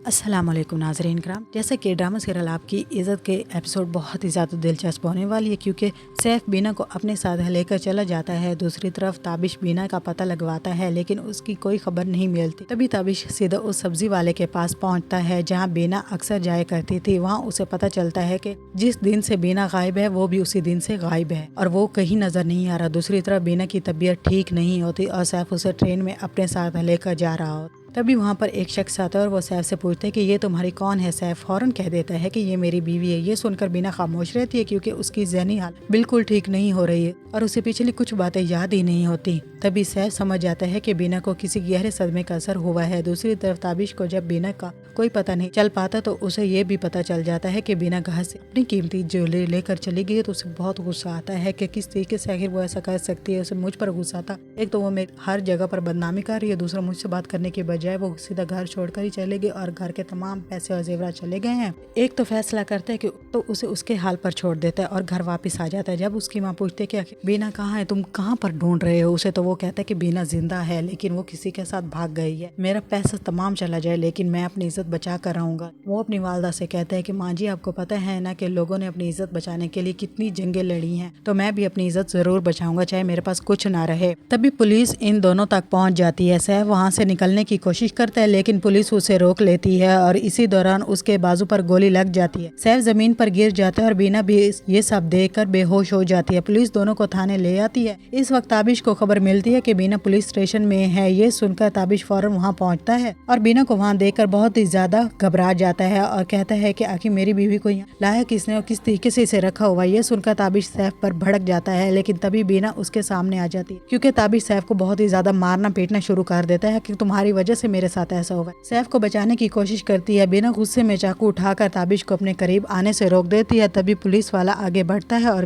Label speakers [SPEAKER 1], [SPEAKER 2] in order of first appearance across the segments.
[SPEAKER 1] अस्सलामुअलैकुम नाज़रीन कराम। जैसे कि ड्रामा सीरियल आपकी इज़्ज़त के एपिसोड बहुत ही ज़्यादा दिलचस्प होने वाली है, क्योंकि सैफ बीना को अपने साथ लेकर चला जाता है। दूसरी तरफ ताबिश बीना का पता लगवाता है, लेकिन उसकी कोई खबर नहीं मिलती। तभी ताबिश सीधा उस सब्जी वाले के पास पहुंचता है जहां बीना अक्सर जाया करती थी। वहां उसे पता चलता है कि जिस दिन से बीना गायब है वो भी उसी दिन से गायब है और वो कहीं नजर नहीं आ रहा। दूसरी तरफ बीना की तबीयत ठीक नहीं होती और सैफ उसे ट्रेन में अपने साथ लेकर जा रहा होता। तभी वहाँ पर एक शख्स आता है और वो सैफ से पूछता है कि ये तुम्हारी कौन है। सैफ फौरन कह देता है कि ये मेरी बीवी है। ये सुनकर बीना खामोश रहती है, क्योंकि उसकी ज़हनी हालत बिल्कुल ठीक नहीं हो रही है और उसे पिछली कुछ बातें याद ही नहीं होती। तभी सैफ समझ जाता है कि बीना को किसी गहरे सदमे का असर हुआ है। दूसरी तरफ ताबिश को जब बीना का कोई पता नहीं चल पाता तो उसे ये भी पता चल जाता है कि बीना घर से अपनी कीमती ज्वेलरी लेकर चली गई। तो उसे बहुत गुस्सा आता है कि किस तरीके से आखिर वो ऐसा कर सकती है। उसे मुझ पर गुस्सा था। एक तो वो मेरी हर जगह पर बदनामी कर रही है, दूसरा मुझसे बात करने के बजाय वो सीधा घर छोड़कर ही चले गए और घर के तमाम पैसे और जेवरात चले गए हैं। एक तो फैसला करता है कि तो उसे उसके हाल पर छोड़ देता है और घर वापस आ जाता है। जब उसकी माँ पूछती है कि आखिर बीना कहाँ है, तुम कहाँ पर ढूंढ रहे हो उसे, तो वो कहता है कि बीना जिंदा है, लेकिन वो किसी के साथ भाग गई है। मेरा पैसा तमाम चला जाए लेकिन मैं अपनी इज्जत बचा कर रहूंगा। वो अपनी वालदा से कहता है कि माँ जी, आपको पता है ना कि लोगों ने अपनी इज्जत बचाने के लिए कितनी जंगें लड़ी हैं, तो मैं भी अपनी इज्जत जरूर बचाऊंगा, चाहे मेरे पास कुछ ना रहे। तभी पुलिस इन दोनों तक पहुंच जाती है। सैफ वहां से निकलने की कोशिश करता है, लेकिन पुलिस उसे रोक लेती है और इसी दौरान उसके बाजू पर गोली लग जाती है। सैफ जमीन पर गिर जाता है और बीना भी ये सब देखकर बेहोश हो जाती है। पुलिस दोनों को थाने ले आती है। इस वक्त ताबिश को खबर मिलती है कि बीना पुलिस स्टेशन में है। ये सुनकर ताबिश फौरन वहां पहुंचता है और बीना को वहां देखकर बहुत ही ज्यादा घबरा जाता है और कहता है कि आखिर मेरी बीवी को यहाँ लाया किसने और किस तरीके से इसे रखा हुआ। ये सुनकर ताबिश सैफ पर भड़क जाता है, लेकिन तभी बीना उसके सामने आ जाती है, क्योंकि ताबिश सैफ को बहुत ही ज्यादा मारना पीटना शुरू कर देता है कि तुम्हारी वजह से मेरे साथ ऐसा हुआ। सैफ को बचाने की कोशिश करती है। बीना गुस्से में चाकू उठाकर ताबिश को अपने करीब आने से रोक देती है। तभी पुलिस वाला आगे बढ़ता है और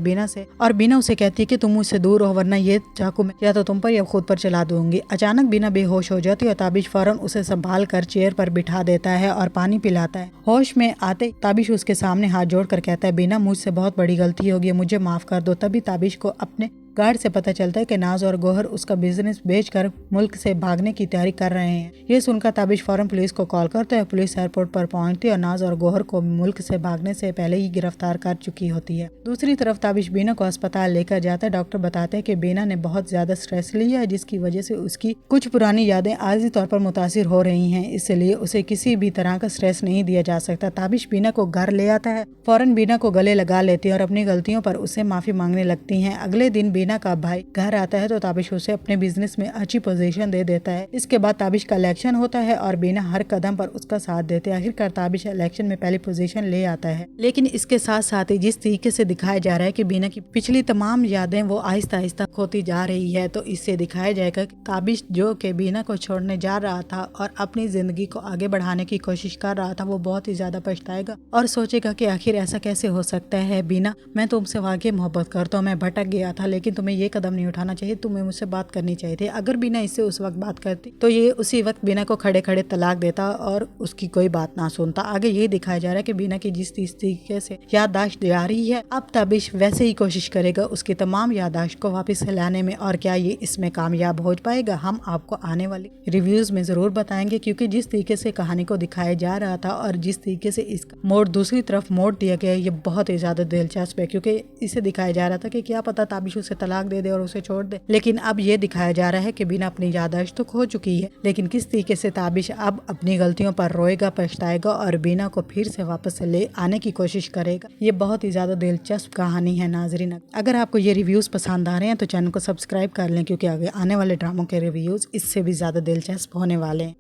[SPEAKER 1] बीना उसे कहती है कि तुम मुझसे दूर हो, वरना ये चाकू मैं या तो तुम पर या खुद पर चला दूंगी। अचानक बीना बेहोश हो जाती है और ताबिश फौरन उसे संभाल कर चेयर पर बिठा देता है और पानी पिलाता है। होश में आते ताबिश उसके सामने हाथ जोड़कर कहता है, बीना, मुझसे बहुत बड़ी गलती होगी, मुझे माफ कर दो। तभी ताबिश को अपने गार्ड से पता चलता है कि नाज और गोहर उसका बिजनेस बेचकर मुल्क से भागने की तैयारी कर रहे हैं। ये सुनकर ताबिश फौरन पुलिस को कॉल करता है। पुलिस एयरपोर्ट पर पहुंचती है और नाज और गोहर को मुल्क से भागने से पहले ही गिरफ्तार कर चुकी होती है। दूसरी तरफ ताबिश बीना को अस्पताल लेकर जाता है। डॉक्टर बताते हैं कि बीना ने बहुत ज्यादा स्ट्रेस लिया है, जिसकी वजह से उसकी कुछ पुरानी यादें आर्जी तौर पर मुतासिर हो रही हैं, इसलिए उसे किसी भी तरह का स्ट्रेस नहीं दिया जा सकता। ताबिश बीना को घर ले आता है, फौरन बीना को गले लगा लेती है और अपनी गलतियों पर उससे माफी मांगने लगती है। अगले दिन बीना का भाई घर आता है तो ताबिश उसे अपने बिजनेस में अच्छी पोजीशन दे देता है। इसके बाद ताबिश का इलेक्शन होता है और बीना हर कदम पर उसका साथ देते हैं। आखिरकार ताबिश इलेक्शन में पहली पोजीशन ले आता है, लेकिन इसके साथ साथ ही जिस तरीके से दिखाया जा रहा है कि बीना की पिछली तमाम यादें वो आहिस्ता आहिस्ता खोती जा रही है, तो इससे दिखाया जाएगा कि ताबिश जो कि बीना को छोड़ने जा रहा था और अपनी जिंदगी को आगे बढ़ाने की कोशिश कर रहा था, वो बहुत ही ज्यादा पछताएगा और सोचेगा कि आखिर ऐसा कैसे हो सकता है। बीना, मैं तुमसे वाकई मोहब्बत करता हूँ, मैं भटक गया था, लेकिन तुम्हें ये कदम नहीं उठाना चाहिए, तुम्हें मुझसे बात करनी चाहिए थी। अगर बीना इससे उस वक्त बात करती तो ये उसी वक्त बीना को खड़े खड़े तलाक देता और उसकी कोई बात ना सुनता। आगे ये दिखाया जा रहा है कि बीना की जिस तरीके से याददाश्त जा रही है, अब ताबिश वैसे ही कोशिश करेगा उसकी तमाम याददाश्त को वापस लाने में। और क्या ये इसमें कामयाब हो पाएगा, हम आपको आने वाली रिव्यूज में जरूर बताएंगे, क्योंकि जिस तरीके से कहानी को दिखाया जा रहा था और जिस तरीके से इसका मोड़ दूसरी तरफ मोड़ दिया गया, ये बहुत ही ज्यादा दिलचस्प है, क्योंकि इसे दिखाया जा रहा था कि क्या पता ताबिश उसे तलाक दे दे और उसे छोड़ दे, लेकिन अब ये दिखाया जा रहा है कि बीना अपनी याददाश्त तो खो चुकी है, लेकिन किस तरीके से ताबिश अब अपनी गलतियों पर रोएगा, पछताएगा और बीना को फिर से वापस ले आने की कोशिश करेगा। ये बहुत ही ज्यादा दिलचस्प कहानी है नाजरीन। अगर आपको ये रिव्यूज पसंद आ रहे हैं तो चैनल को सब्सक्राइब कर लें, क्योंकि आगे आने वाले ड्रामों के रिव्यूज इससे भी ज्यादा दिलचस्प होने वाले हैं।